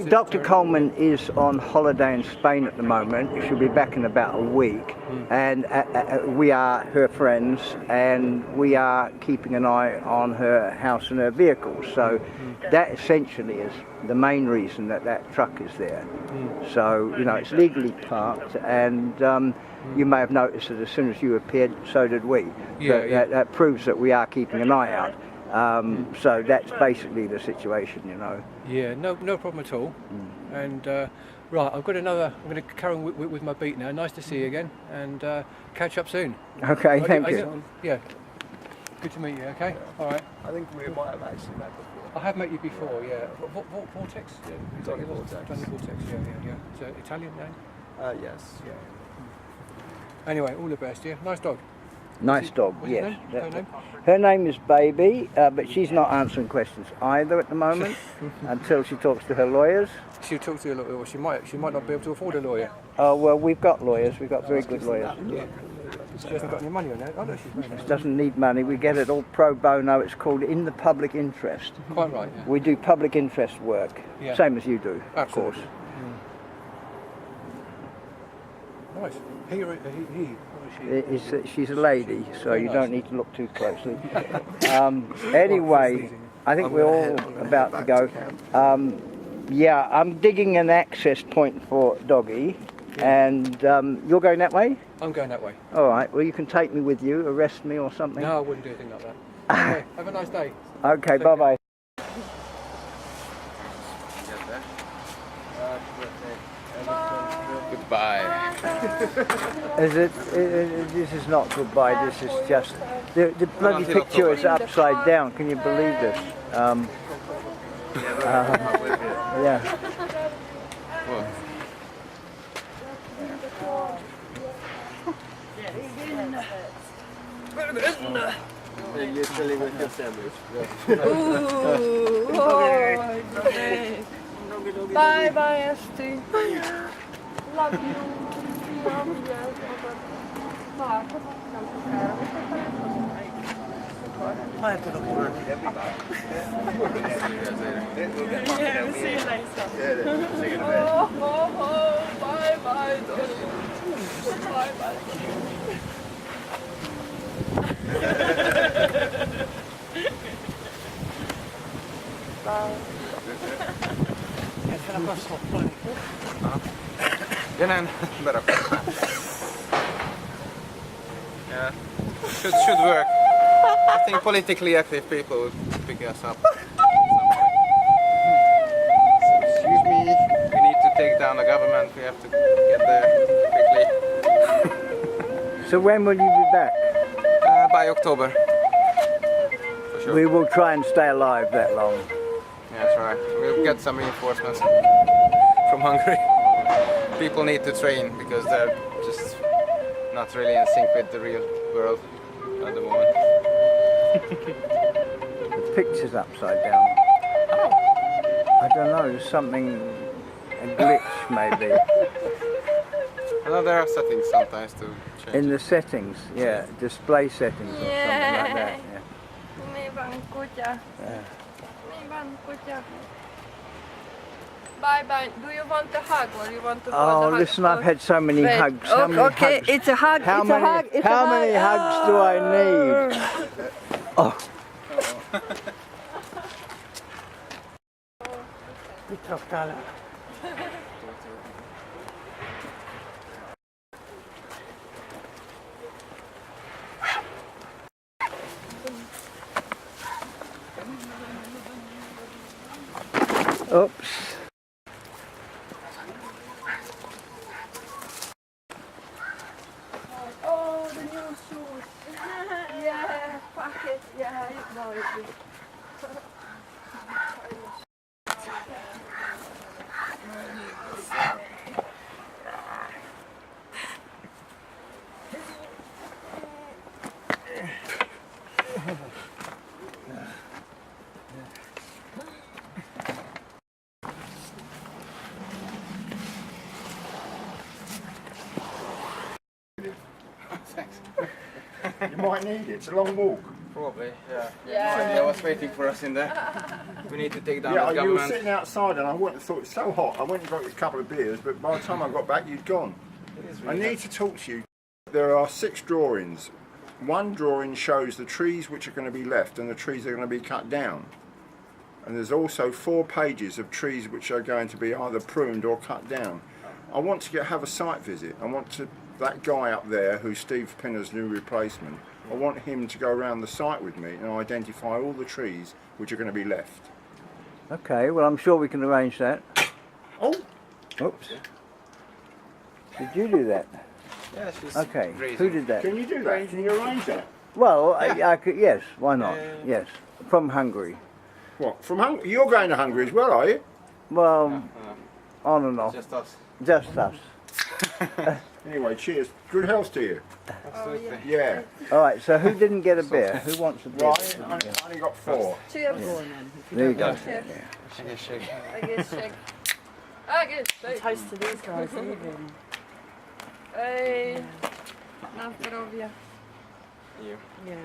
Dr. Coleman is on holiday in Spain at the moment. She'll be back in about a week, and we are her friends, and we are keeping an eye on her house and her vehicles. So that essentially is the main reason that truck is there. So, you know, it's legally parked, and you may have noticed that as soon as you appeared, so did we. That proves that we are keeping an eye out. So that's basically the situation, you know. Yeah, no problem at all. And right, I'm going to carry on with my beat now. Nice to see you again, and catch up soon. Okay, thank you. Yeah, good to meet you. Okay, all right. I think we might have actually met before. I have met you before, yeah. Vortex? Johnny Vortex. Johnny Vortex, yeah. It's an Italian name? Yes. Yeah. Anyway, all the best, yeah. Nice dog. Nice dog, What's yes. Her name? Her name is Baby, but she's not answering questions either at the moment until she talks to her lawyers. She'll talk to her lawyer. She might not be able to afford a lawyer. Oh, well, we've got lawyers. We've got very good lawyers. Yeah. She hasn't got any money on that. Oh, no, she's very nice. She doesn't need money. We get it all pro bono. It's called in the public interest. Quite right, yeah. We do public interest work, same as you do, Absolutely. of course. Nice. He. She's a lady, so you don't need to look too closely. Anyway, I think we're all about to go. Yeah, I'm digging an access point for Doggy, and you're going that way? I'm going that way. All right, well, you can take me with you, arrest me or something. No, I wouldn't do anything like that. Okay, have a nice day. Okay, bye-bye. Goodbye. This is not goodbye, this is just... The bloody picture is upside down, can you believe this? Yeah. You're chilling with your sandwich. Bye bye, Esti. Love you. Might have to work See you later. Oh, bye bye, bye bye. Better. Yeah, should work. I think politically active people would pick us up. Excuse me. We need to take down the government. We have to get there quickly. So when will you be back? By October. For sure. We will try and stay alive that long. Yeah, that's right. We'll get some reinforcements from Hungary. People need to train because they're just not really in sync with the real world at the moment. The picture's upside down. I don't know, there's something, a glitch maybe. I know there are settings sometimes to change. In the settings, yeah, display settings or something like that. Yeah. Bye bye. Do you want a hug or you want to hold Oh, a hug? listen, I've had so many hugs. How many okay, hugs? it's a hug. How it's many, a hug. It's how a many hug. hugs do I need? Oh. Oops. Oh, the new shoes. Yeah, fuck it. Yeah, no, it's Thanks. You might need it. It's a long walk. Probably, yeah. Yeah. They was waiting for us in there. We need to take down the Yeah, you were government. sitting outside and I went and thought it's so hot. I went and got you a couple of beers, but by the time I got back, you'd gone. I need to talk to you. There are 6 drawings. One drawing shows the trees which are going to be left and the trees that are going to be cut down. And there's also 4 pages of trees which are going to be either pruned or cut down. I want to have a site visit. I want to, that guy up there who's Steve Pinner's new replacement, I want him to go around the site with me and identify all the trees which are going to be left. Okay, well I'm sure we can arrange that. Oh! Oops. Did you do that? Yeah, she's okay, grazing. who did that? Can you do that? Can you arrange that? Well, I could, yes, why not? Yes, from Hungary. What, from Hungary? You're going to Hungary as well, are you? Well, on and off. Just us. Just us. Anyway, cheers. Good health to you. Absolutely. Yeah. Alright, so who didn't get a beer? Who wants a beer? Right, I only got 4. Cheers. There you go. Cheers. I guess shake. I guess shake. I guess shake. Toast to these guys, even. Hey. Na zdrowie. You. Yeah.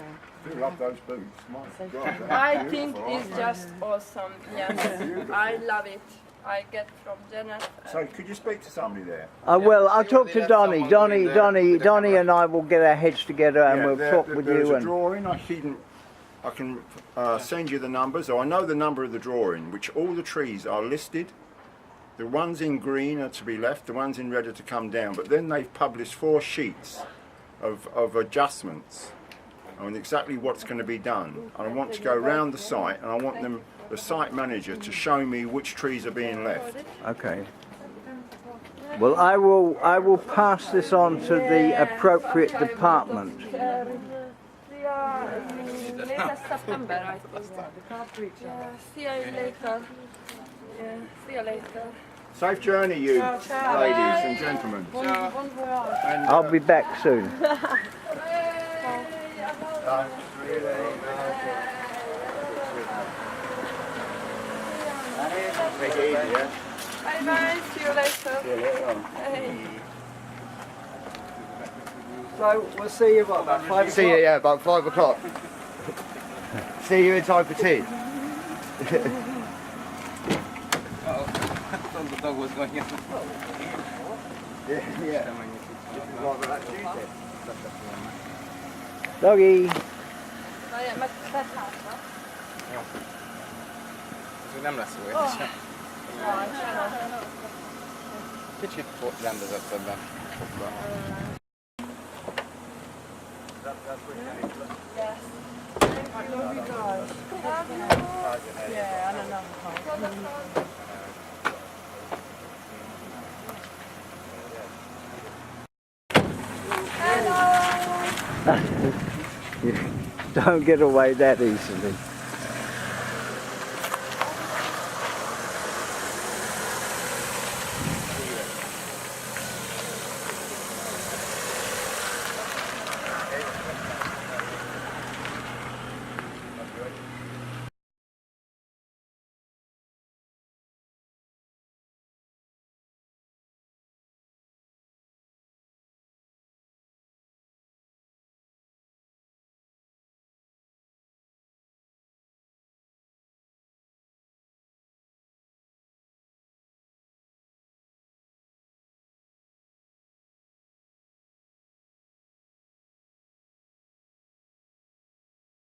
I love those boots. My God, I think it's just awesome. Yes, I love it. I get from Janet. So, could you speak to somebody there? Well, I'll talk to Donnie. Donnie and I will get our heads together and we'll talk with there's you. A drawing. I can send you the numbers. So I know the number of the drawing, which all the trees are listed. The ones in green are to be left. The ones in red are to come down. But then they've published 4 sheets of adjustments on exactly what's going to be done. I want to go around the site and I want the site manager to show me which trees are being left. Okay. Well, I will pass this on to the appropriate department. Latest September, I think. Yeah, see you later. Yeah, see you later. Safe journey, you ladies and gentlemen. And, I'll be back soon. Take it easy, yeah? Bye bye, see you later. See you later on. Hey. So we'll see you about 5 o'clock? See you, yeah, about 5 o'clock. See you in time for tea. I thought the dog was going in. Yeah. Doggy. Ja. Så lämnas så. Kicsit rendezett ebben. Yeah, I don't know. Don't get away that easily.